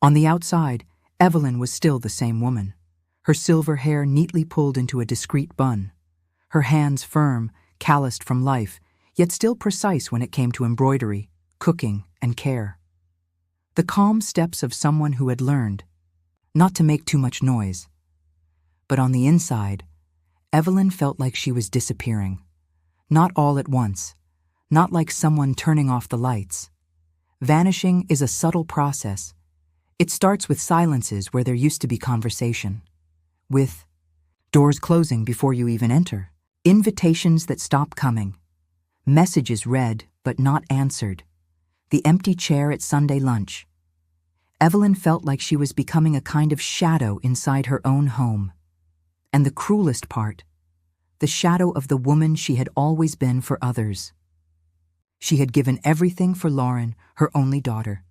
On the outside, Evelyn was still the same woman, her silver hair neatly pulled into a discreet bun, her hands firm, calloused from life, yet still precise when it came to embroidery, cooking, and care. The calm steps of someone who had learned not to make too much noise. But on the inside, Evelyn felt like she was disappearing. Not all at once, not like someone turning off the lights. Vanishing is a subtle process. It starts with silences where there used to be conversation, with doors closing before you even enter, invitations that stop coming, messages read but not answered, the empty chair at Sunday lunch. Evelyn felt like she was becoming a kind of shadow inside her own home. And the cruelest part, the shadow of the woman she had always been for others. She had given everything for Lauren, her only daughter.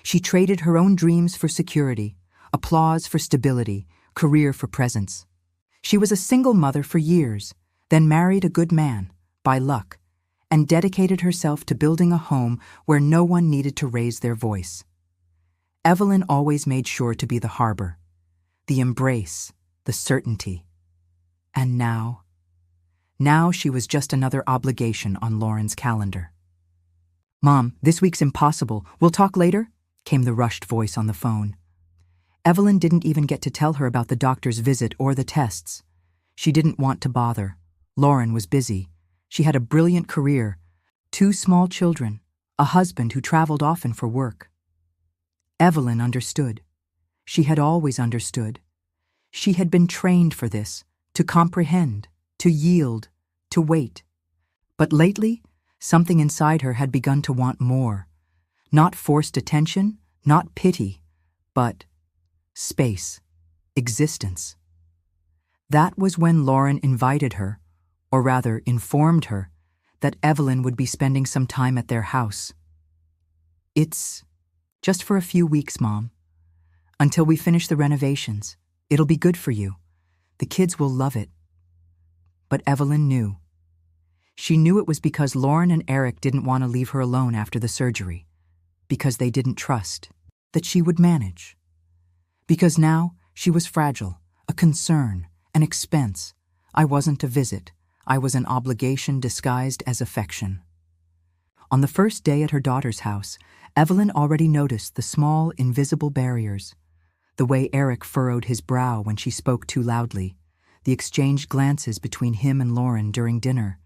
She traded her own dreams for security, applause for stability, career for presence. She was a single mother for years, then married a good man, by luck, and dedicated herself to building a home where no one needed to raise their voice. Evelyn always made sure to be the harbor, the embrace, the certainty. And now she was just another obligation on Lauren's calendar. "Mom, this week's impossible. We'll talk later?" came the rushed voice on the phone. Evelyn didn't even get to tell her about the doctor's visit or the tests. She didn't want to bother. Lauren was busy. She had a brilliant career, 2 small children, a husband who traveled often for work. Evelyn understood. She had always understood. She had been trained for this, to comprehend, to yield, to wait. But lately, something inside her had begun to want more. Not forced attention, not pity, but space, existence. That was when Lauren invited her, or rather informed her, that Evelyn would be spending some time at their house. "It's just for a few weeks, Mom. Until we finish the renovations. It'll be good for you. The kids will love it." But Evelyn knew. She knew it was because Lauren and Eric didn't want to leave her alone after the surgery, because they didn't trust that she would manage. Because now she was fragile, a concern, an expense. I wasn't a visit. I was an obligation disguised as affection. On the first day at her daughter's house, Evelyn already noticed the small, invisible barriers. The way Eric furrowed his brow when she spoke too loudly, the exchanged glances between him and Lauren during dinner,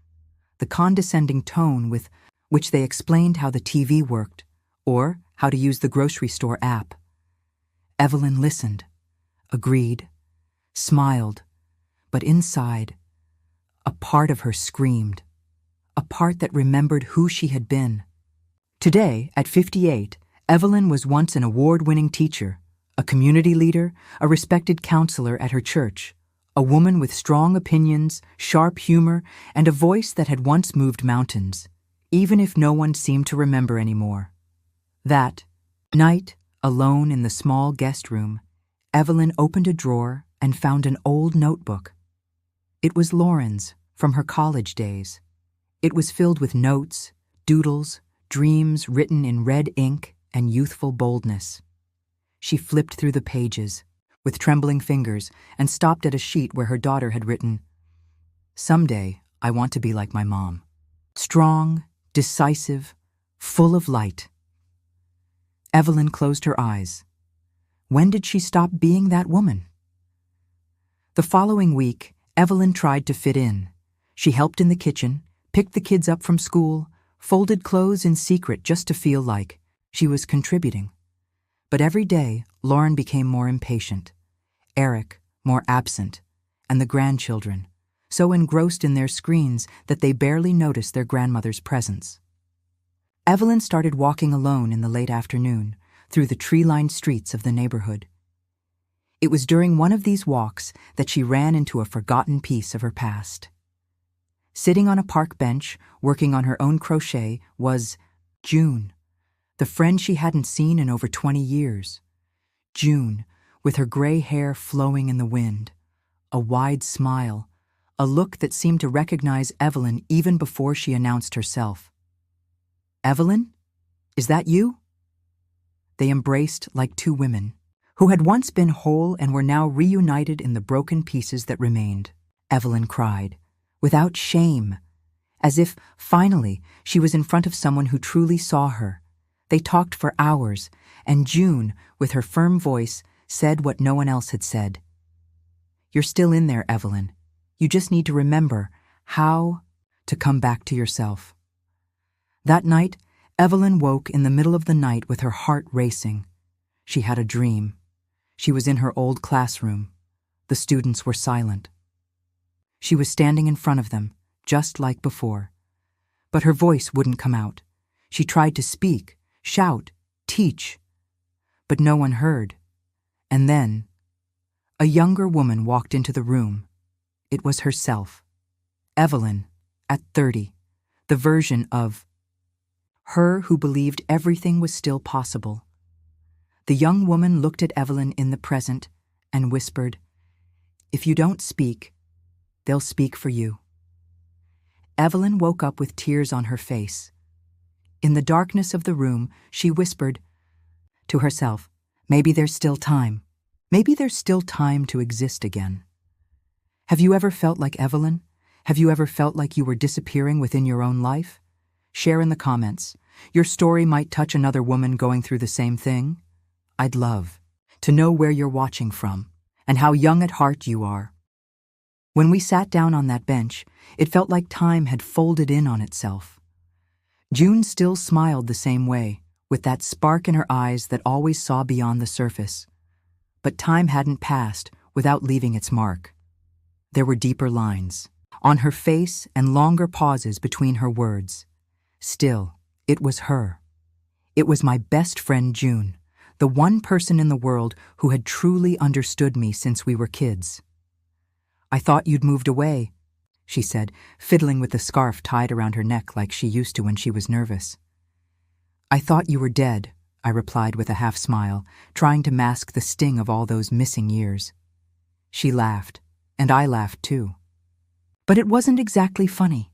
the condescending tone with which they explained how the TV worked, or how to use the grocery store app. Evelyn listened, agreed, smiled, but inside, a part of her screamed, a part that remembered who she had been. Today, at 58, Evelyn was once an award-winning teacher, a community leader, a respected counselor at her church, a woman with strong opinions, sharp humor, and a voice that had once moved mountains, even if no one seemed to remember anymore. That night, alone in the small guest room, Evelyn opened a drawer and found an old notebook. It was Lauren's, from her college days. It was filled with notes, doodles, dreams written in red ink and youthful boldness. She flipped through the pages, with trembling fingers, and stopped at a sheet where her daughter had written, "Someday, I want to be like my mom. Strong, decisive, full of light." Evelyn closed her eyes. When did she stop being that woman? The following week, Evelyn tried to fit in. She helped in the kitchen, picked the kids up from school, folded clothes in secret just to feel like she was contributing. But every day, Lauren became more impatient, Eric more absent, and the grandchildren so engrossed in their screens that they barely noticed their grandmother's presence. Evelyn started walking alone in the late afternoon through the tree-lined streets of the neighborhood. It was during one of these walks that she ran into a forgotten piece of her past. Sitting on a park bench, working on her own crochet, was June, the friend she hadn't seen in over 20 years. June, with her gray hair flowing in the wind, a wide smile, a look that seemed to recognize Evelyn even before she announced herself. "Evelyn? Is that you?" They embraced like two women, who had once been whole and were now reunited in the broken pieces that remained. Evelyn cried, without shame, as if, finally, she was in front of someone who truly saw her. They talked for hours, and June, with her firm voice, said what no one else had said. "You're still in there, Evelyn. You just need to remember how to come back to yourself." That night, Evelyn woke in the middle of the night with her heart racing. She had a dream. She was in her old classroom. The students were silent. She was standing in front of them, just like before. But her voice wouldn't come out. She tried to speak, shout, teach. But no one heard. And then, a younger woman walked into the room. It was herself. Evelyn, at 30, the version of her who believed everything was still possible. The young woman looked at Evelyn in the present and whispered, "If you don't speak, they'll speak for you." Evelyn woke up with tears on her face. In the darkness of the room, she whispered to herself, "Maybe there's still time. Maybe there's still time to exist again." Have you ever felt like Evelyn? Have you ever felt like you were disappearing within your own life? Share in the comments. Your story might touch another woman going through the same thing. I'd love to know where you're watching from and how young at heart you are. When we sat down on that bench, it felt like time had folded in on itself. June still smiled the same way, with that spark in her eyes that always saw beyond the surface. But time hadn't passed without leaving its mark. There were deeper lines on her face and longer pauses between her words. Still, it was her. It was my best friend June, the one person in the world who had truly understood me since we were kids. "I thought you'd moved away," she said, fiddling with the scarf tied around her neck like she used to when she was nervous. "I thought you were dead," I replied with a half smile, trying to mask the sting of all those missing years. She laughed, and I laughed too. But it wasn't exactly funny.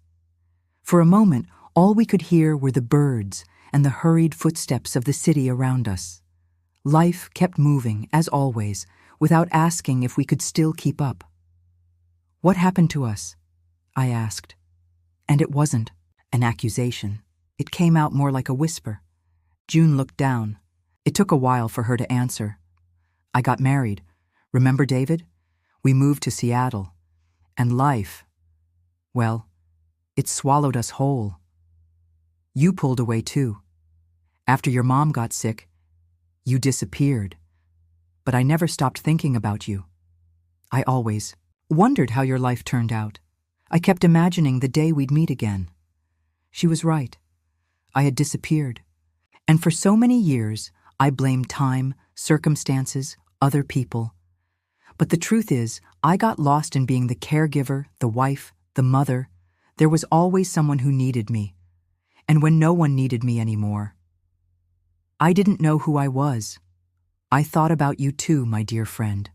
For a moment, all we could hear were the birds and the hurried footsteps of the city around us. Life kept moving, as always, without asking if we could still keep up. "What happened to us?" I asked. And it wasn't an accusation. It came out more like a whisper. June looked down. It took a while for her to answer. "I got married. Remember David? We moved to Seattle. And life, well, it swallowed us whole. You pulled away too. After your mom got sick, you disappeared. But I never stopped thinking about you. I always wondered how your life turned out. I kept imagining the day we'd meet again." She was right. I had disappeared. And for so many years, I blamed time, circumstances, other people. But the truth is, I got lost in being the caregiver, the wife, the mother. There was always someone who needed me. And when no one needed me anymore, I didn't know who I was. I thought about you too, my dear friend.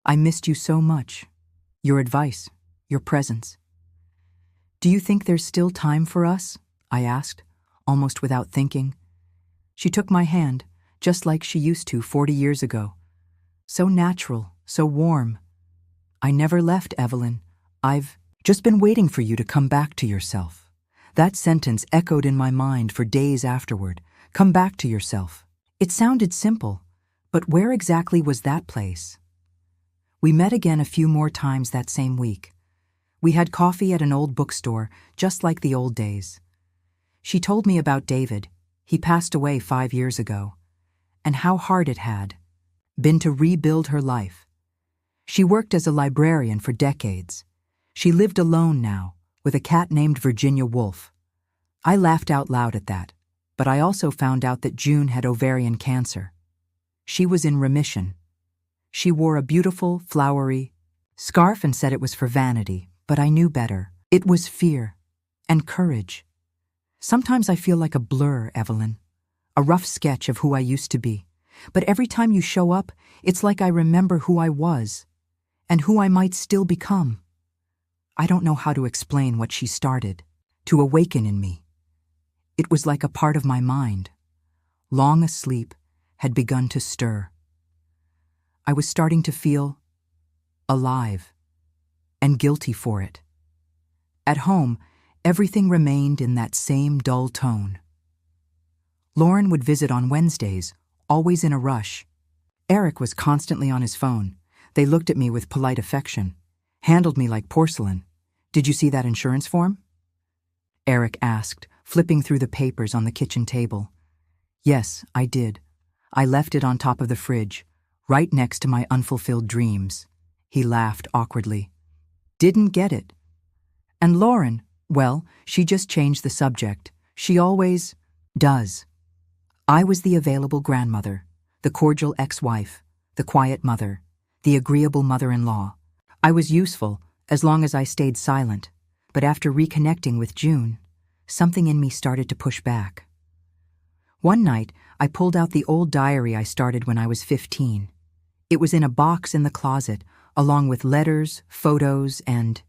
I missed you so much. Your advice, your presence. "Do you think there's still time for us?" I asked, almost without thinking. She took my hand, just like she used to 40 years ago. So natural, so warm. "I never left, Evelyn. I've just been waiting for you to come back to yourself." That sentence echoed in my mind for days afterward. Come back to yourself. It sounded simple, but where exactly was that place? We met again a few more times that same week. We had coffee at an old bookstore, just like the old days. She told me about David. He passed away 5 years ago. And how hard it had been to rebuild her life. She worked as a librarian for decades. She lived alone now, with a cat named Virginia Woolf. I laughed out loud at that, but I also found out that June had ovarian cancer. She was in remission. She wore a beautiful, flowery scarf and said it was for vanity, but I knew better. It was fear and courage. Sometimes I feel like a blur, Evelyn, a rough sketch of who I used to be. But every time you show up, it's like I remember who I was and who I might still become. I don't know how to explain what she started to awaken in me. It was like a part of my mind, long asleep had begun to stir. I was starting to feel alive and guilty for it. At home, everything remained in that same dull tone. Lauren would visit on Wednesdays, always in a rush. Eric was constantly on his phone. They looked at me with polite affection, handled me like porcelain. "Did you see that insurance form?" Eric asked, flipping through the papers on the kitchen table. "Yes, I did. I left it on top of the fridge, right next to my unfulfilled dreams." He laughed awkwardly. "Didn't get it." And Lauren, well, she just changed the subject. She always does. I was the available grandmother, the cordial ex-wife, the quiet mother, the agreeable mother-in-law. I was useful as long as I stayed silent, but after reconnecting with June, something in me started to push back. One night, I pulled out the old diary I started when I was 15. It was in a box in the closet, along with letters, photos, and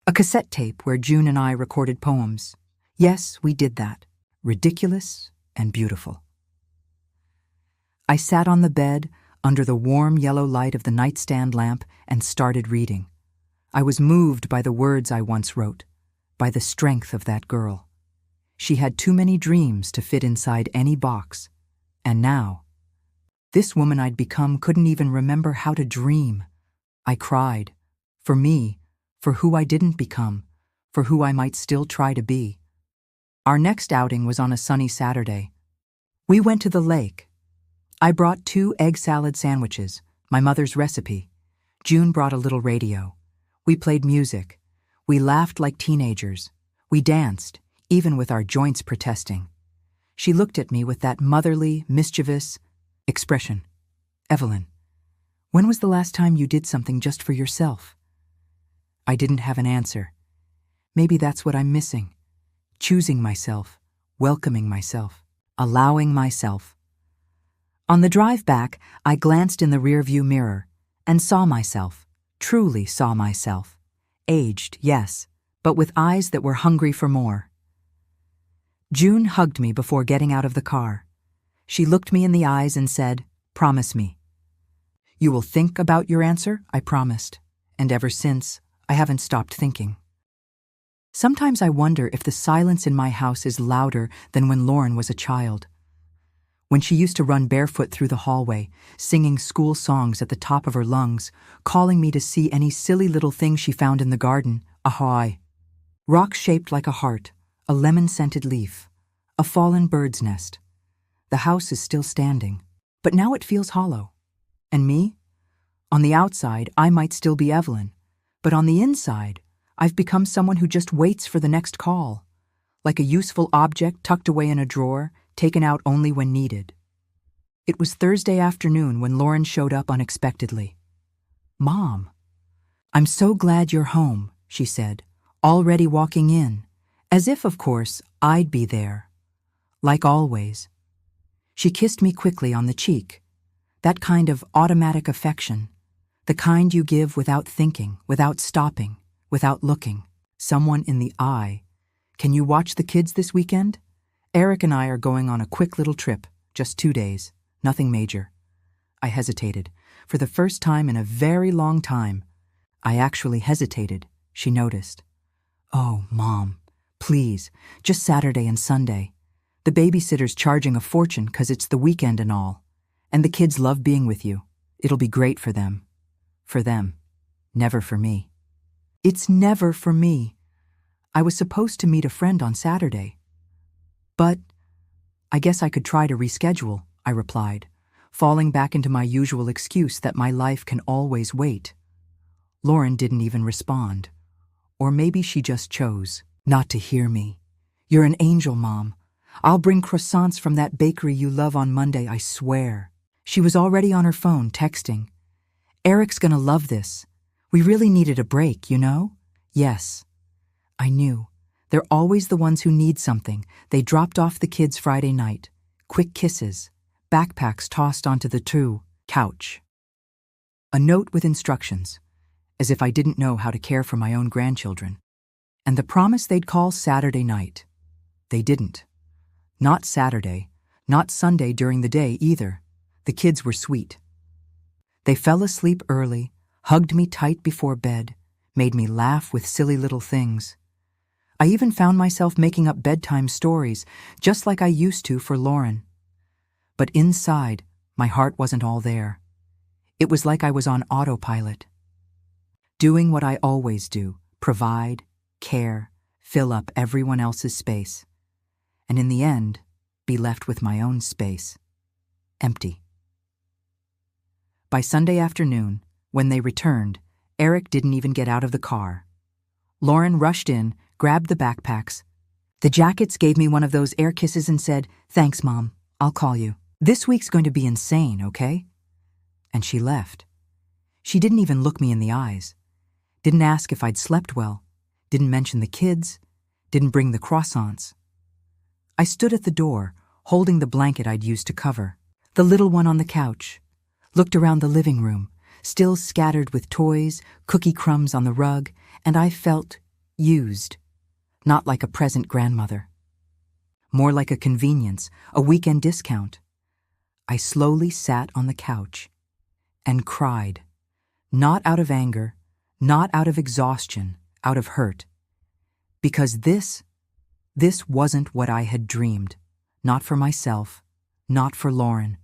a cassette tape where June and I recorded poems. Yes, we did that. Ridiculous and beautiful. I sat on the bed, under the warm yellow light of the nightstand lamp, and started reading. I was moved by the words I once wrote, by the strength of that girl. She had too many dreams to fit inside any box. And now, this woman I'd become couldn't even remember how to dream. I cried. For me, for who I didn't become, for who I might still try to be. Our next outing was on a sunny Saturday. We went to the lake. I brought 2 egg salad sandwiches, my mother's recipe. June brought a little radio. We played music. We laughed like teenagers. We danced, even with our joints protesting. She looked at me with that motherly, mischievous expression. "Evelyn, when was the last time you did something just for yourself?" I didn't have an answer. Maybe that's what I'm missing. Choosing myself, welcoming myself, allowing myself. On the drive back, I glanced in the rearview mirror and saw myself, truly saw myself. Aged, yes, but with eyes that were hungry for more. June hugged me before getting out of the car. She looked me in the eyes and said, "Promise me." "You will think about your answer," I promised. And ever since, I haven't stopped thinking. Sometimes I wonder if the silence in my house is louder than when Lauren was a child. When she used to run barefoot through the hallway, singing school songs at the top of her lungs, calling me to see any silly little thing she found in the garden, ahoy. Rock shaped like a heart, a lemon-scented leaf, a fallen bird's nest. The house is still standing, but now it feels hollow. And me? On the outside, I might still be Evelyn, but on the inside, I've become someone who just waits for the next call, like a useful object tucked away in a drawer, taken out only when needed. It was Thursday afternoon when Lauren showed up unexpectedly. "Mom, I'm so glad you're home," she said, already walking in, as if, of course, I'd be there. Like always. She kissed me quickly on the cheek, that kind of automatic affection, the kind you give without thinking, without stopping, without looking, someone in the eye. "Can you watch the kids this weekend? Eric and I are going on a quick little trip, just 2 days, nothing major." I hesitated. For the first time in a very long time, I actually hesitated. She noticed. "Oh, Mom, please, just Saturday and Sunday. The babysitter's charging a fortune 'cause it's the weekend and all. And the kids love being with you. It'll be great for them." For them, never for me. It's never for me. I was supposed to meet a friend on Saturday. "But I guess I could try to reschedule," I replied, falling back into my usual excuse that my life can always wait. Lauren didn't even respond. Or maybe she just chose not to hear me. "You're an angel, Mom. I'll bring croissants from that bakery you love on Monday, I swear." She was already on her phone, texting. "Eric's gonna love this. We really needed a break, you know?" Yes. I knew. They're always the ones who need something. They dropped off the kids Friday night. Quick kisses. Backpacks tossed onto the couch. A note with instructions, as if I didn't know how to care for my own grandchildren. And the promise they'd call Saturday night. They didn't. Not Saturday, not Sunday during the day either. The kids were sweet. They fell asleep early, hugged me tight before bed, made me laugh with silly little things. I even found myself making up bedtime stories, just like I used to for Lauren. But inside, my heart wasn't all there. It was like I was on autopilot. Doing what I always do, provide, care, fill up everyone else's space. And in the end, be left with my own space. Empty. By Sunday afternoon, when they returned, Eric didn't even get out of the car. Lauren rushed in, grabbed the backpacks. The jackets gave me one of those air kisses and said, "Thanks, Mom. I'll call you. This week's going to be insane, okay?" And she left. She didn't even look me in the eyes. Didn't ask if I'd slept well. Didn't mention the kids. Didn't bring the croissants. I stood at the door, holding the blanket I'd used to cover, the little one on the couch, looked around the living room, still scattered with toys, cookie crumbs on the rug, and I felt used, not like a present grandmother. More like a convenience, a weekend discount. I slowly sat on the couch and cried, not out of anger, not out of exhaustion, out of hurt. Because this wasn't what I had dreamed, not for myself, not for Lauren.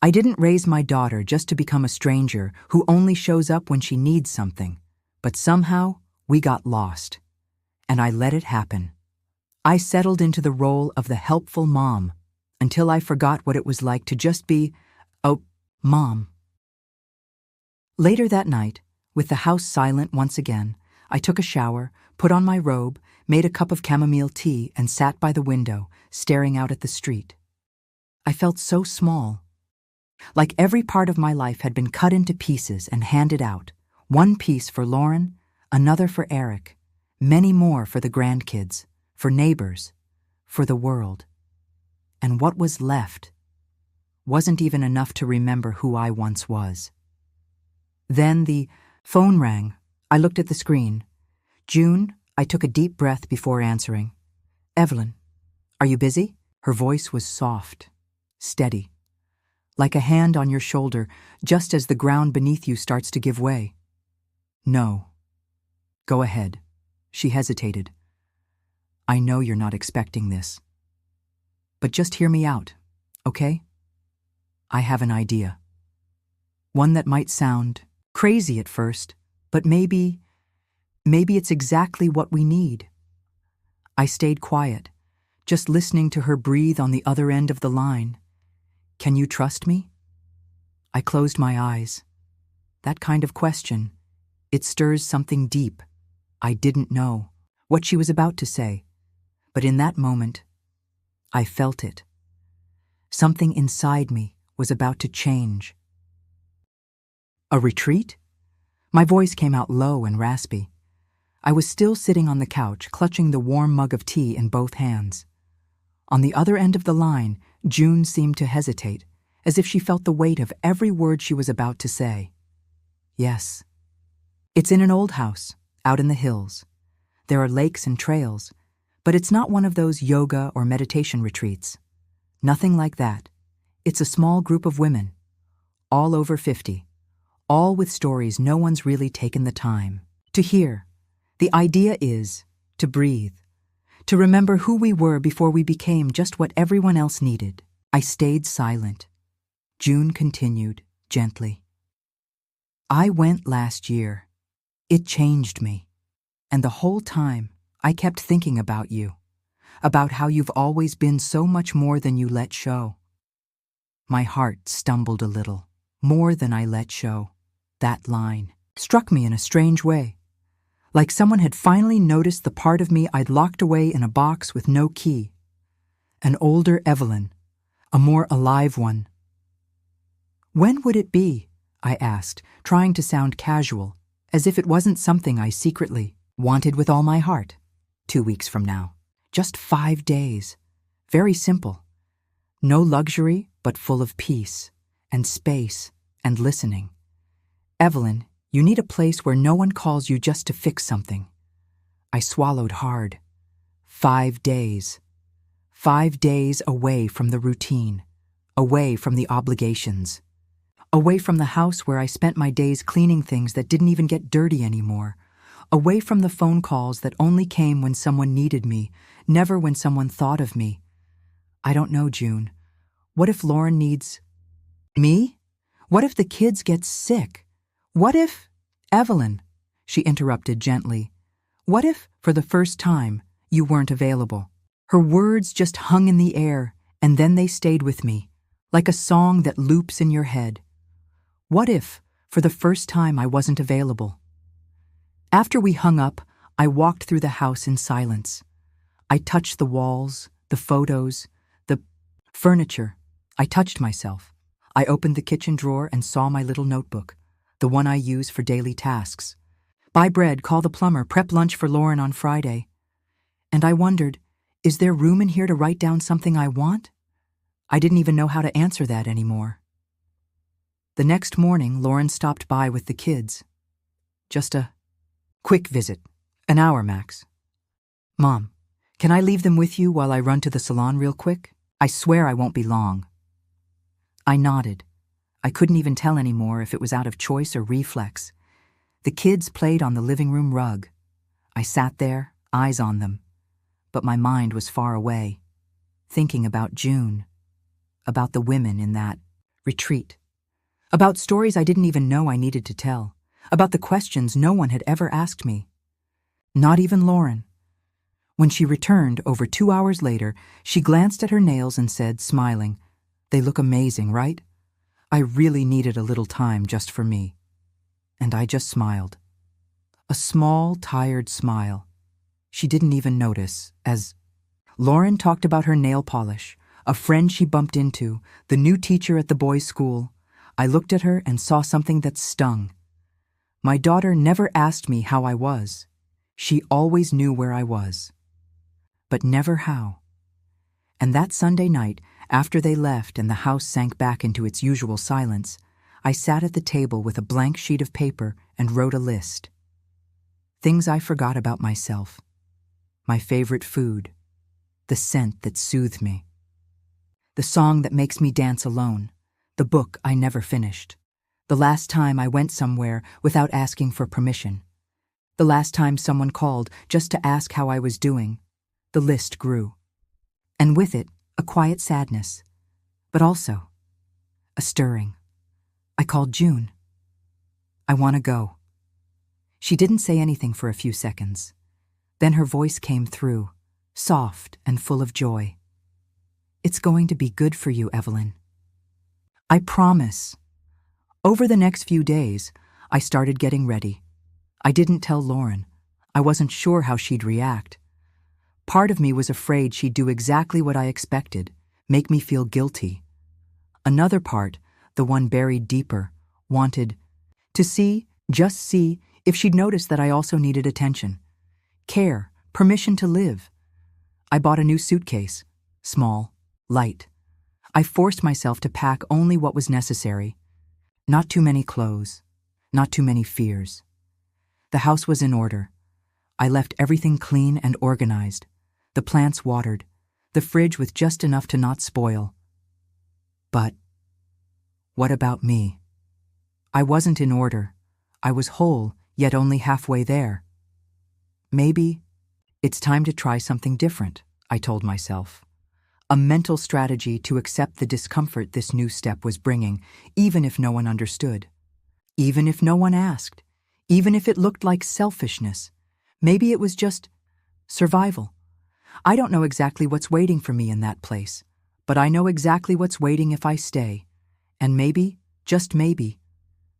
I didn't raise my daughter just to become a stranger who only shows up when she needs something, but somehow we got lost, and I let it happen. I settled into the role of the helpful mom until I forgot what it was like to just be a mom. Later that night, with the house silent once again, I took a shower, put on my robe, made a cup of chamomile tea, and sat by the window, staring out at the street. I felt so small. Like every part of my life had been cut into pieces and handed out. One piece for Lauren, another for Eric, many more for the grandkids, for neighbors, for the world. And what was left wasn't even enough to remember who I once was. Then the phone rang. I looked at the screen. June, I took a deep breath before answering. "Evelyn, are you busy?" Her voice was soft, steady, like a hand on your shoulder just as the ground beneath you starts to give way. "No." "Go ahead." She hesitated. "I know you're not expecting this. But just hear me out, okay? I have an idea. One that might sound crazy at first, but maybe it's exactly what we need." I stayed quiet, just listening to her breathe on the other end of the line. "Can you trust me?" I closed my eyes. That kind of question, it stirs something deep. I didn't know what she was about to say, but in that moment, I felt it. Something inside me was about to change. "A retreat?" My voice came out low and raspy. I was still sitting on the couch, clutching the warm mug of tea in both hands. On the other end of the line, June seemed to hesitate, as if she felt the weight of every word she was about to say. "Yes. It's in an old house, out in the hills. There are lakes and trails, but it's not one of those yoga or meditation retreats. Nothing like that. It's a small group of women, all over 50, all with stories no one's really taken the time to hear. The idea is to breathe, to remember who we were before we became just what everyone else needed." I stayed silent. June continued, gently. "I went last year. It changed me. And the whole time, I kept thinking about you, about how you've always been so much more than you let show." My heart stumbled a little. More than I let show. That line struck me in a strange way. Like someone had finally noticed the part of me I'd locked away in a box with no key. An older Evelyn, a more alive one. "When would it be?" I asked, trying to sound casual, as if it wasn't something I secretly wanted with all my heart. 2 weeks from now. Just 5 days. Very simple. No luxury, but full of peace, and space, and listening. "Evelyn, you need a place where no one calls you just to fix something." I swallowed hard. 5 days. 5 days away from the routine. away from the obligations, away from the house where I spent my days cleaning things that didn't even get dirty anymore, away from the phone calls that only came when someone needed me, never when someone thought of me. I don't know, June. What if Lauren needs me? What if the kids get sick? What if— Evelyn, she interrupted gently, what if, for the first time, you weren't available? Her words just hung in the air, and then they stayed with me, like a song that loops in your head. What if, for the first time, I wasn't available? After we hung up, I walked through the house in silence. I touched the walls, the photos, the furniture. I touched myself. I opened the kitchen drawer and saw my little notebook, the one I use for daily tasks. Buy bread, call the plumber, prep lunch for Lauren on Friday. And I wondered, is there room in here to write down something I want? I didn't even know how to answer that anymore. The next morning, Lauren stopped by with the kids. Just a quick visit, an hour max. Mom, can I leave them with you while I run to the salon real quick? I swear I won't be long. I nodded. I couldn't even tell anymore if it was out of choice or reflex. The kids played on the living room rug. I sat there, eyes on them. But my mind was far away, thinking about June, about the women in that retreat, about stories I didn't even know I needed to tell, about the questions no one had ever asked me. Not even Lauren. When she returned over 2 hours later, she glanced at her nails and said, smiling, "They look amazing, right? I really needed a little time just for me." And I just smiled. A small, tired smile. She didn't even notice, as Lauren talked about her nail polish, a friend she bumped into, the new teacher at the boys' school. I looked at her and saw something that stung. My daughter never asked me how I was. She always knew where I was. But never how. And that Sunday night, after they left and the house sank back into its usual silence, I sat at the table with a blank sheet of paper and wrote a list. Things I forgot about myself. My favorite food. The scent that soothed me. The song that makes me dance alone. The book I never finished. The last time I went somewhere without asking for permission. The last time someone called just to ask how I was doing. The list grew. And with it, a quiet sadness. But also, a stirring. I called June. I want to go. She didn't say anything for a few seconds. Then her voice came through, soft and full of joy. It's going to be good for you, Evelyn. I promise. Over the next few days, I started getting ready. I didn't tell Lauren. I wasn't sure how she'd react. Part of me was afraid she'd do exactly what I expected, make me feel guilty. Another part, the one buried deeper, wanted to see, just see, if she'd notice that I also needed attention. Care, permission to live. I bought a new suitcase, small, light. I forced myself to pack only what was necessary. Not too many clothes, not too many fears. The house was in order. I left everything clean and organized. The plants watered, the fridge with just enough to not spoil. But what about me? I wasn't in order. I was whole, yet only halfway there. Maybe it's time to try something different, I told myself. A mental strategy to accept the discomfort this new step was bringing, even if no one understood. Even if no one asked. Even if it looked like selfishness. Maybe it was just survival. I don't know exactly what's waiting for me in that place, but I know exactly what's waiting if I stay. And maybe, just maybe,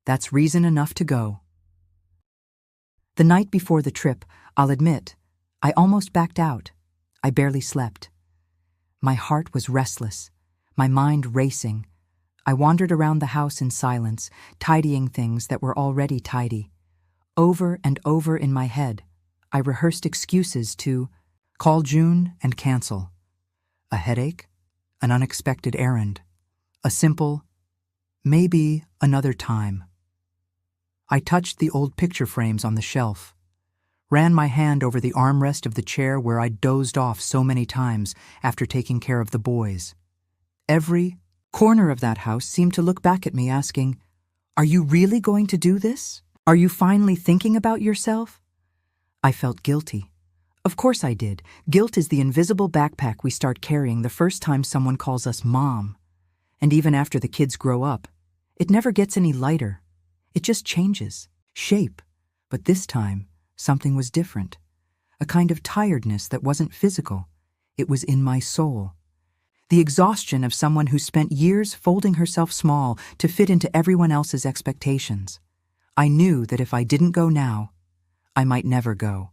that's reason enough to go. The night before the trip, I'll admit, I almost backed out. I barely slept. My heart was restless, my mind racing. I wandered around the house in silence, tidying things that were already tidy. Over and over in my head, I rehearsed excuses to call June and cancel. A headache, an unexpected errand, a simple, maybe another time. I touched the old picture frames on the shelf, ran my hand over the armrest of the chair where I'd dozed off so many times after taking care of the boys. Every corner of that house seemed to look back at me asking, "Are you really going to do this? Are you finally thinking about yourself?" I felt guilty. Of course I did. Guilt is the invisible backpack we start carrying the first time someone calls us mom. And even after the kids grow up, it never gets any lighter. It just changes shape. But this time, something was different. A kind of tiredness that wasn't physical. It was in my soul. The exhaustion of someone who spent years folding herself small to fit into everyone else's expectations. I knew that if I didn't go now, I might never go.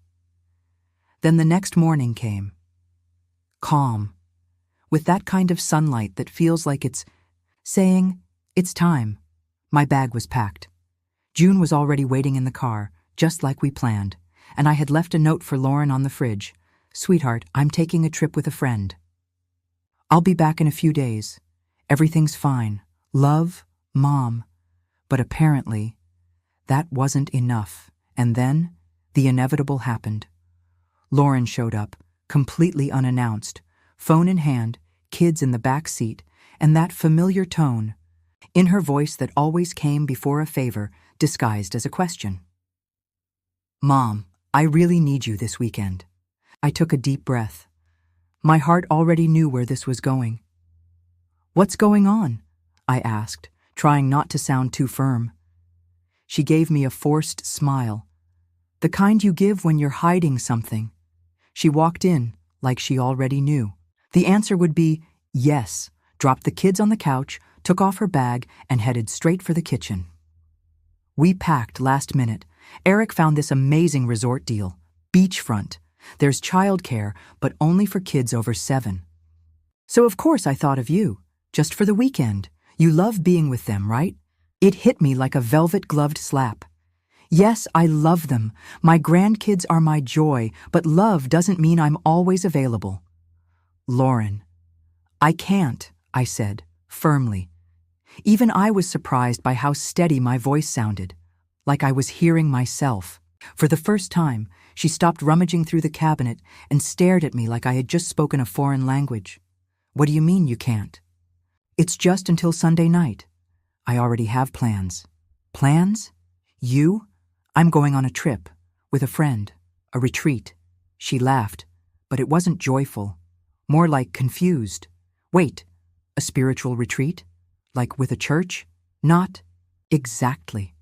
Then the next morning came. Calm. With that kind of sunlight that feels like it's saying, "It's time." My bag was packed. June was already waiting in the car, just like we planned, and I had left a note for Lauren on the fridge. "Sweetheart, I'm taking a trip with a friend. I'll be back in a few days. Everything's fine. Love, Mom." But apparently, that wasn't enough. And then, the inevitable happened. Lauren showed up, completely unannounced, phone in hand, kids in the back seat, and that familiar tone, in her voice that always came before a favor, disguised as a question. "Mom, I really need you this weekend." I took a deep breath. My heart already knew where this was going. "What's going on?" I asked, trying not to sound too firm. She gave me a forced smile, the kind you give when you're hiding something. She walked in like she already knew. The answer would be yes, dropped the kids on the couch, took off her bag, and headed straight for the kitchen. We packed last minute. Eric found this amazing resort deal, beachfront. There's childcare, but only for kids over 7. So of course I thought of you, just for the weekend. You love being with them, right? It hit me like a velvet-gloved slap. Yes, I love them. My grandkids are my joy, but love doesn't mean I'm always available. "Lauren." "I can't," I said, firmly. Even I was surprised by how steady my voice sounded, like I was hearing myself. For the first time, she stopped rummaging through the cabinet and stared at me like I had just spoken a foreign language. "What do you mean you can't?" "It's just until Sunday night. I already have plans." "Plans? You?" "I'm going on a trip, with a friend, a retreat." She laughed, but it wasn't joyful, more like confused. "Wait, a spiritual retreat? Like with a church?" "Not exactly.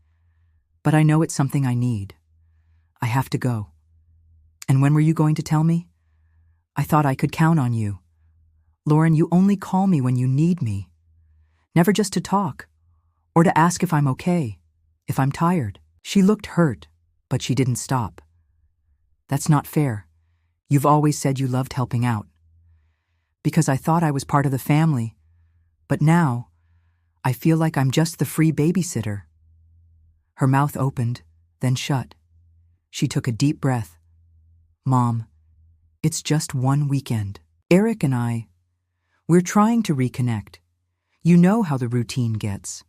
But I know it's something I need. I have to go." "And when were you going to tell me?" "I thought I could count on you." "Lauren, you only call me when you need me. Never just to talk, or to ask if I'm okay, if I'm tired." She looked hurt, but she didn't stop. "That's not fair. You've always said you loved helping out." "Because I thought I was part of the family. But now, I feel like I'm just the free babysitter." Her mouth opened, then shut. She took a deep breath. "Mom, it's just one weekend. Eric and we're trying to reconnect. You know how the routine gets."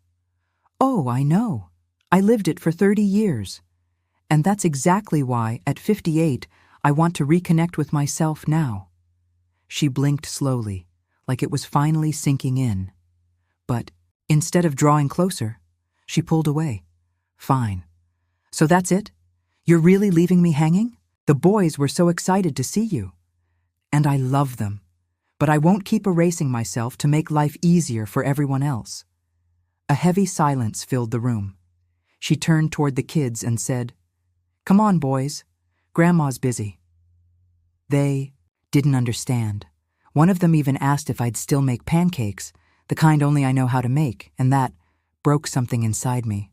"Oh, I know. I lived it for 30 years. And that's exactly why, at 58, I want to reconnect with myself now." She blinked slowly, like it was finally sinking in. But instead of drawing closer, she pulled away. "Fine. So that's it? You're really leaving me hanging? The boys were so excited to see you. And I love them. But I won't keep erasing myself to make life easier for everyone else." A heavy silence filled the room. She turned toward the kids and said, "Come on, boys. Grandma's busy." They didn't understand. One of them even asked if I'd still make pancakes, the kind only I know how to make, and that broke something inside me.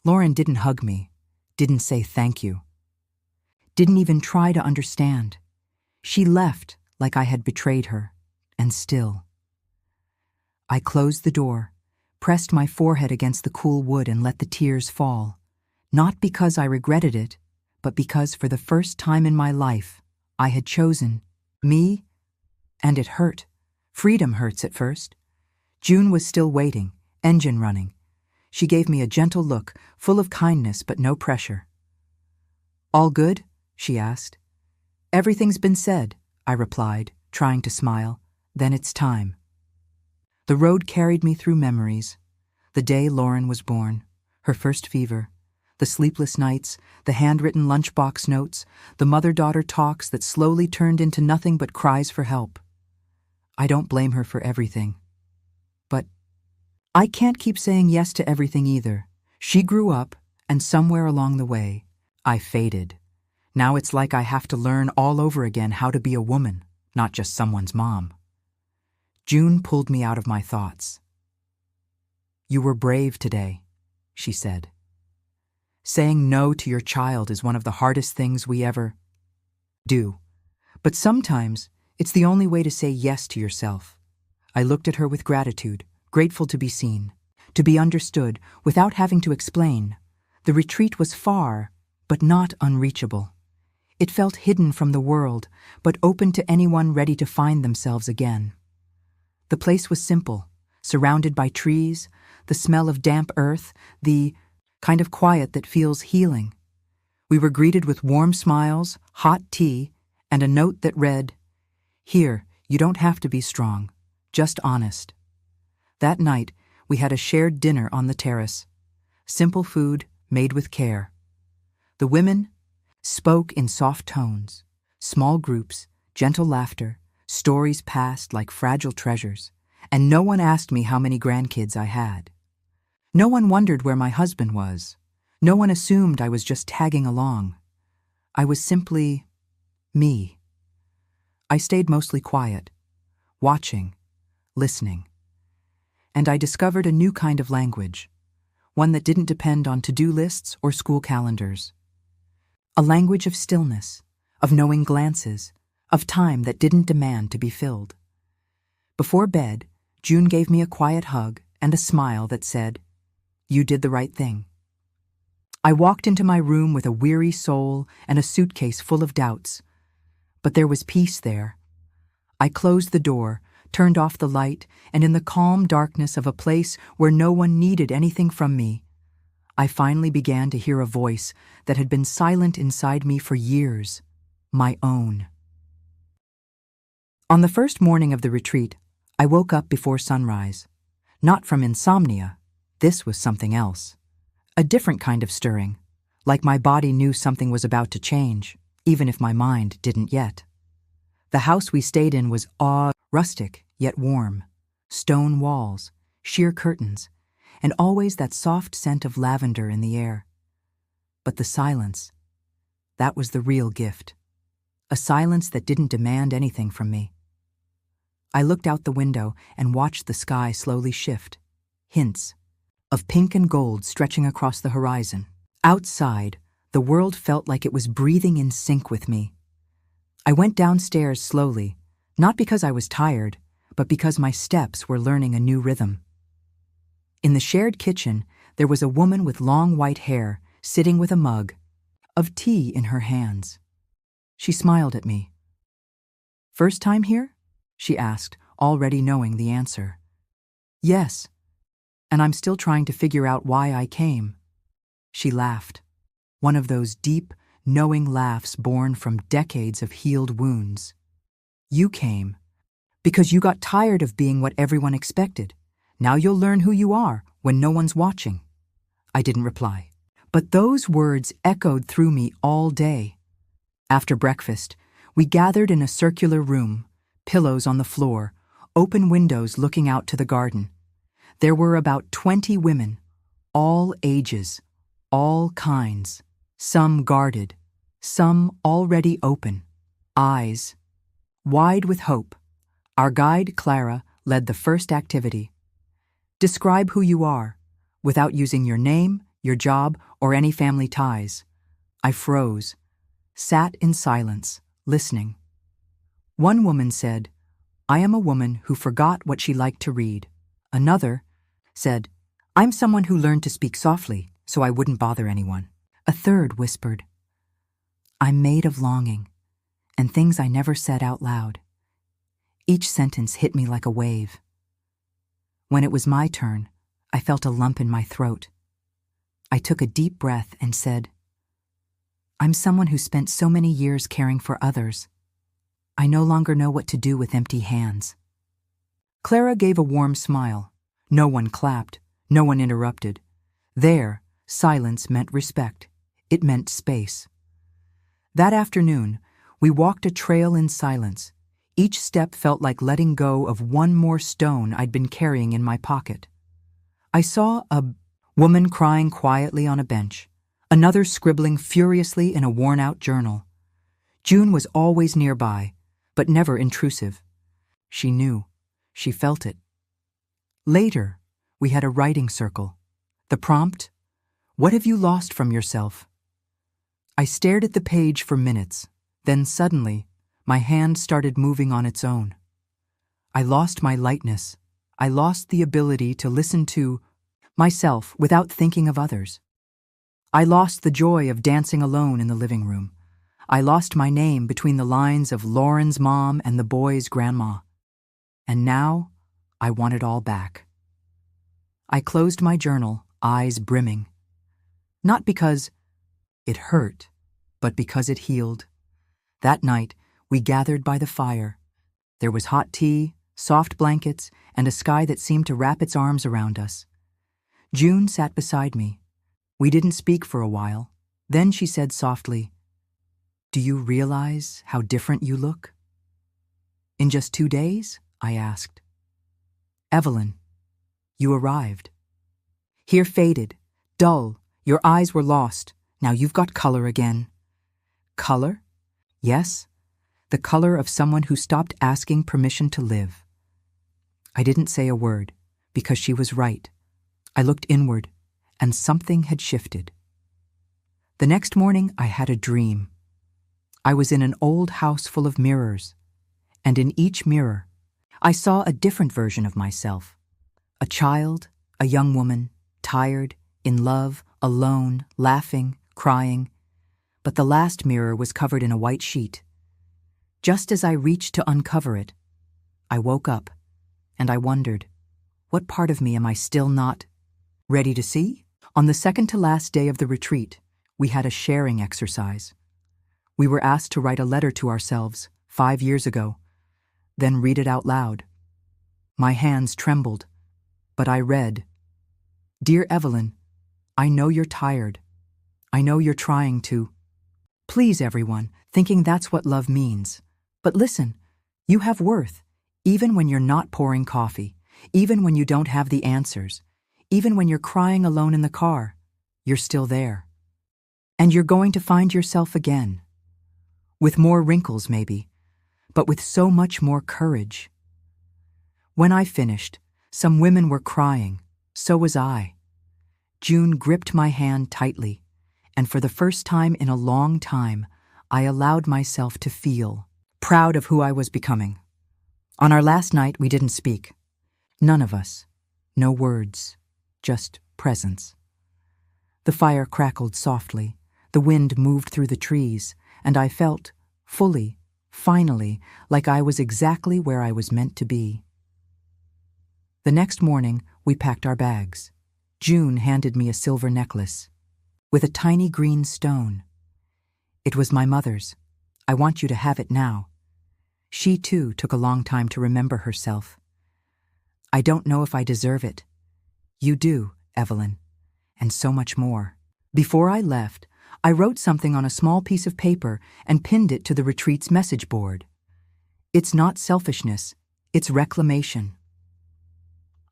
Lauren didn't hug me, didn't say thank you, didn't even try to understand. She left like I had betrayed her, and still. I closed the door, pressed my forehead against the cool wood and let the tears fall, not because I regretted it, but because for the first time in my life, I had chosen me, and it hurt. Freedom hurts at first. June was still waiting, engine running. She gave me a gentle look, full of kindness but no pressure. "All good?" she asked. "Everything's been said," I replied, trying to smile. "Then it's time." The road carried me through memories. The day Lauren was born, her first fever, the sleepless nights, the handwritten lunchbox notes, the mother-daughter talks that slowly turned into nothing but cries for help. I don't blame her for everything. But I can't keep saying yes to everything either. She grew up, and somewhere along the way, I faded. Now it's like I have to learn all over again how to be a woman, not just someone's mom. June pulled me out of my thoughts. "You were brave today," she said. "Saying no to your child is one of the hardest things we ever do. But sometimes it's the only way to say yes to yourself." I looked at her with gratitude, grateful to be seen, to be understood without having to explain. The retreat was far, but not unreachable. It felt hidden from the world, but open to anyone ready to find themselves again. The place was simple, surrounded by trees, the smell of damp earth, the kind of quiet that feels healing. We were greeted with warm smiles, hot tea, and a note that read, "Here, you don't have to be strong, just honest." That night, we had a shared dinner on the terrace. Simple food, made with care. The women spoke in soft tones, small groups, gentle laughter, stories passed like fragile treasures, and no one asked me how many grandkids I had. No one wondered where my husband was. No one assumed I was just tagging along. I was simply me. I stayed mostly quiet, watching, listening. And I discovered a new kind of language, one that didn't depend on to-do lists or school calendars. A language of stillness, of knowing glances, of time that didn't demand to be filled. Before bed, June gave me a quiet hug and a smile that said, "You did the right thing." I walked into my room with a weary soul and a suitcase full of doubts. But there was peace there. I closed the door, turned off the light, and in the calm darkness of a place where no one needed anything from me, I finally began to hear a voice that had been silent inside me for years, my own. On the first morning of the retreat, I woke up before sunrise. Not from insomnia. This was something else. A different kind of stirring, like my body knew something was about to change, even if my mind didn't yet. The house we stayed in was rustic yet warm, stone walls, sheer curtains, and always that soft scent of lavender in the air. But the silence, that was the real gift. A silence that didn't demand anything from me. I looked out the window and watched the sky slowly shift. Hints of pink and gold stretching across the horizon. Outside, the world felt like it was breathing in sync with me. I went downstairs slowly, not because I was tired, but because my steps were learning a new rhythm. In the shared kitchen, there was a woman with long white hair sitting with a mug of tea in her hands. She smiled at me. "First time here?" she asked, already knowing the answer. "Yes, and I'm still trying to figure out why I came." She laughed, one of those deep, knowing laughs born from decades of healed wounds. "You came because you got tired of being what everyone expected. Now you'll learn who you are when no one's watching." I didn't reply, but those words echoed through me all day. After breakfast, we gathered in a circular room, pillows on the floor, open windows looking out to the garden. There were about 20 women, all ages, all kinds, some guarded, some already open, eyes wide with hope. Our guide, Clara, led the first activity. Describe who you are, without using your name, your job, or any family ties. I froze, sat in silence, listening. One woman said, "I am a woman who forgot what she liked to read." Another said, "I'm someone who learned to speak softly, so I wouldn't bother anyone." A third whispered, "I'm made of longing, and things I never said out loud." Each sentence hit me like a wave. When it was my turn, I felt a lump in my throat. I took a deep breath and said, "I'm someone who spent so many years caring for others. I no longer know what to do with empty hands." Clara gave a warm smile. No one clapped. No one interrupted. There, silence meant respect. It meant space. That afternoon, we walked a trail in silence. Each step felt like letting go of one more stone I'd been carrying in my pocket. I saw a woman crying quietly on a bench, another scribbling furiously in a worn-out journal. June was always nearby, but never intrusive. She knew. She felt it. Later, we had a writing circle. The prompt, "What have you lost from yourself?" I stared at the page for minutes. Then suddenly, my hand started moving on its own. I lost my lightness. I lost the ability to listen to myself without thinking of others. I lost the joy of dancing alone in the living room. I lost my name between the lines of Lauren's mom and the boy's grandma. And now, I want it all back. I closed my journal, eyes brimming. Not because it hurt, but because it healed. That night, we gathered by the fire. There was hot tea, soft blankets, and a sky that seemed to wrap its arms around us. June sat beside me. We didn't speak for a while. Then she said softly, "Do you realize how different you look?" "In just 2 days?" I asked. "Evelyn, you arrived. Here faded, dull, your eyes were lost. Now you've got color again." Color? Yes, the color of someone who stopped asking permission to live. I didn't say a word, because she was right. I looked inward, and something had shifted. The next morning, I had a dream. I was in an old house full of mirrors, and in each mirror, I saw a different version of myself. A child, a young woman, tired, in love, alone, laughing, crying. But the last mirror was covered in a white sheet. Just as I reached to uncover it, I woke up, and I wondered, what part of me am I still not ready to see? On the second to last day of the retreat, we had a sharing exercise. We were asked to write a letter to ourselves 5 years ago, then read it out loud. My hands trembled, but I read, "Dear Evelyn, I know you're tired. I know you're trying to please everyone, thinking that's what love means. But listen, you have worth, even when you're not pouring coffee, even when you don't have the answers, even when you're crying alone in the car, you're still there. And you're going to find yourself again. With more wrinkles, maybe, but with so much more courage." When I finished, some women were crying. So was I. June gripped my hand tightly, and for the first time in a long time, I allowed myself to feel proud of who I was becoming. On our last night, we didn't speak. None of us. No words. Just presence. The fire crackled softly. The wind moved through the trees, and I felt, fully, finally, like I was exactly where I was meant to be. The next morning, we packed our bags. June handed me a silver necklace with a tiny green stone. It was my mother's. I want you to have it now. She, too, took a long time to remember herself. I don't know if I deserve it. You do, Evelyn, and so much more. Before I left, I wrote something on a small piece of paper and pinned it to the retreat's message board. It's not selfishness, it's reclamation.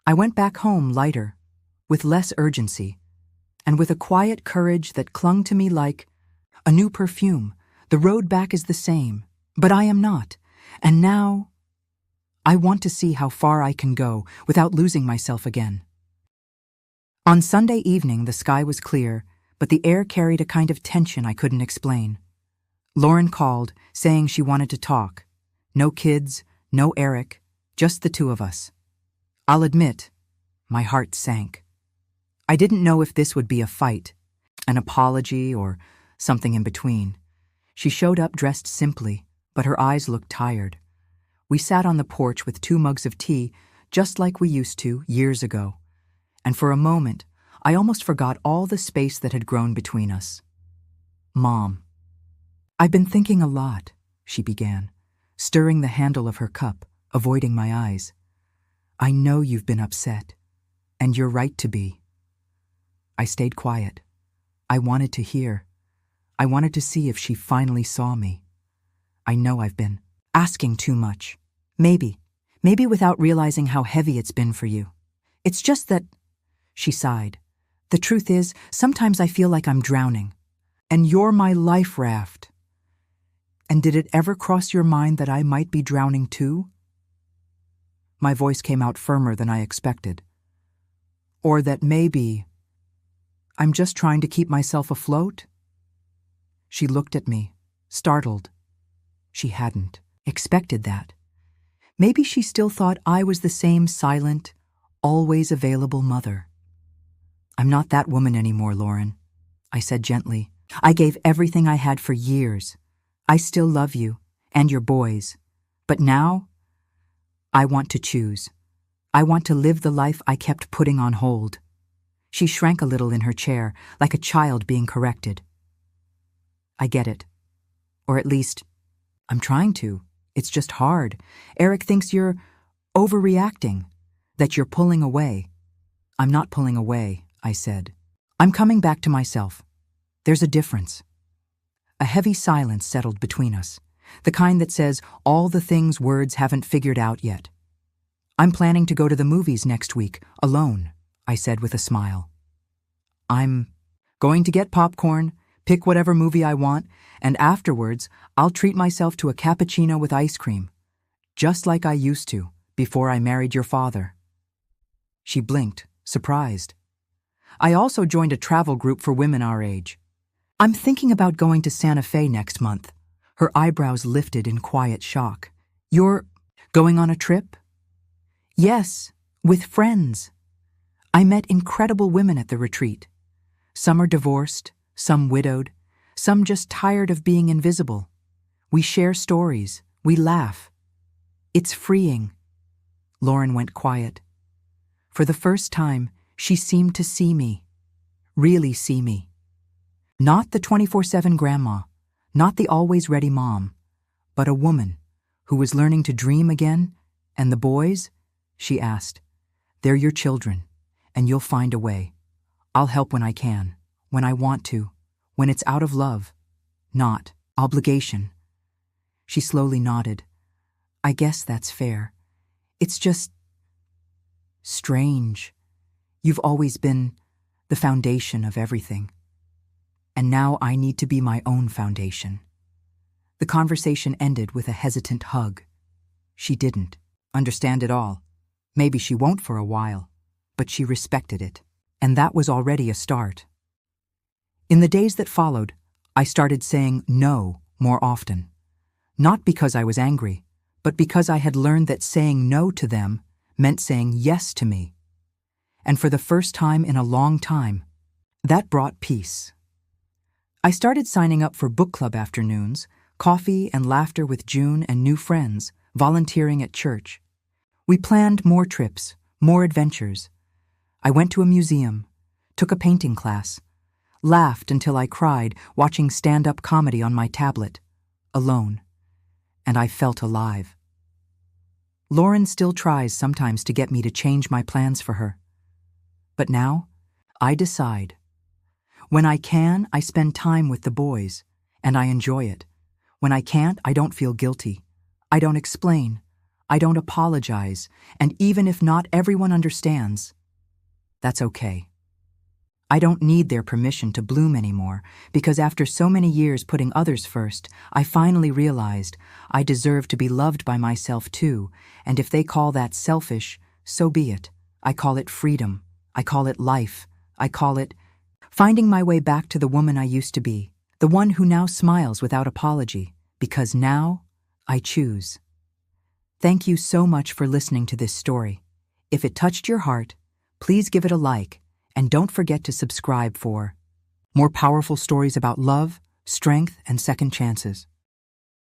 I went back home lighter, with less urgency, and with a quiet courage that clung to me like a new perfume. The road back is the same, but I am not. And now, I want to see how far I can go without losing myself again. On Sunday evening, the sky was clear, but the air carried a kind of tension I couldn't explain. Lauren called, saying she wanted to talk. No kids, no Eric, just the two of us. I'll admit, my heart sank. I didn't know if this would be a fight, an apology, or something in between. She showed up dressed simply, but her eyes looked tired. We sat on the porch with 2 mugs of tea, just like we used to years ago. And for a moment, I almost forgot all the space that had grown between us. "Mom, I've been thinking a lot," she began, stirring the handle of her cup, avoiding my eyes. I know you've been upset, and you're right to be. I stayed quiet. I wanted to hear. I wanted to see if she finally saw me. I know I've been asking too much. Maybe without realizing how heavy it's been for you. It's just that, she sighed. The truth is, sometimes I feel like I'm drowning. And you're my life raft. And did it ever cross your mind that I might be drowning too? My voice came out firmer than I expected. Or that maybe I'm just trying to keep myself afloat? She looked at me, startled. She hadn't expected that. Maybe she still thought I was the same silent, always available mother. I'm not that woman anymore, Lauren, I said gently. I gave everything I had for years. I still love you and your boys. But now, I want to choose. I want to live the life I kept putting on hold. She shrank a little in her chair, like a child being corrected. I get it. Or at least, I'm trying to. It's just hard. Eric thinks you're overreacting, that you're pulling away. I'm not pulling away, I said. I'm coming back to myself. There's a difference. A heavy silence settled between us, the kind that says all the things words haven't figured out yet. I'm planning to go to the movies next week, alone, I said with a smile. I'm going to get popcorn, pick whatever movie I want, and afterwards, I'll treat myself to a cappuccino with ice cream, just like I used to before I married your father. She blinked, surprised. I also joined a travel group for women our age. I'm thinking about going to Santa Fe next month. Her eyebrows lifted in quiet shock. You're going on a trip? Yes, with friends. I met incredible women at the retreat. Some are divorced, some widowed, some just tired of being invisible. We share stories, we laugh. It's freeing. Lauren went quiet. For the first time, she seemed to see me, really see me. Not the 24/7 grandma, not the always-ready mom, but a woman who was learning to dream again. And the boys? She asked. They're your children, and you'll find a way. I'll help when I can, when I want to, when it's out of love, not obligation. She slowly nodded. I guess that's fair. It's just strange. You've always been the foundation of everything. And now I need to be my own foundation. The conversation ended with a hesitant hug. She didn't understand it all. Maybe she won't for a while, but she respected it. And that was already a start. In the days that followed, I started saying no more often. Not because I was angry, but because I had learned that saying no to them meant saying yes to me. And for the first time in a long time, that brought peace. I started signing up for book club afternoons, coffee and laughter with June and new friends, volunteering at church. We planned more trips, more adventures. I went to a museum, took a painting class, laughed until I cried watching stand-up comedy on my tablet, alone, and I felt alive. Lauren still tries sometimes to get me to change my plans for her. But now, I decide. When I can, I spend time with the boys, and I enjoy it. When I can't, I don't feel guilty. I don't explain. I don't apologize, and even if not everyone understands, that's okay. I don't need their permission to bloom anymore, because after so many years putting others first, I finally realized I deserve to be loved by myself too, and if they call that selfish, so be it. I call it freedom. I call it life. I call it finding my way back to the woman I used to be, the one who now smiles without apology, because now I choose. Thank you so much for listening to this story. If it touched your heart, please give it a like, and don't forget to subscribe for more powerful stories about love, strength, and second chances.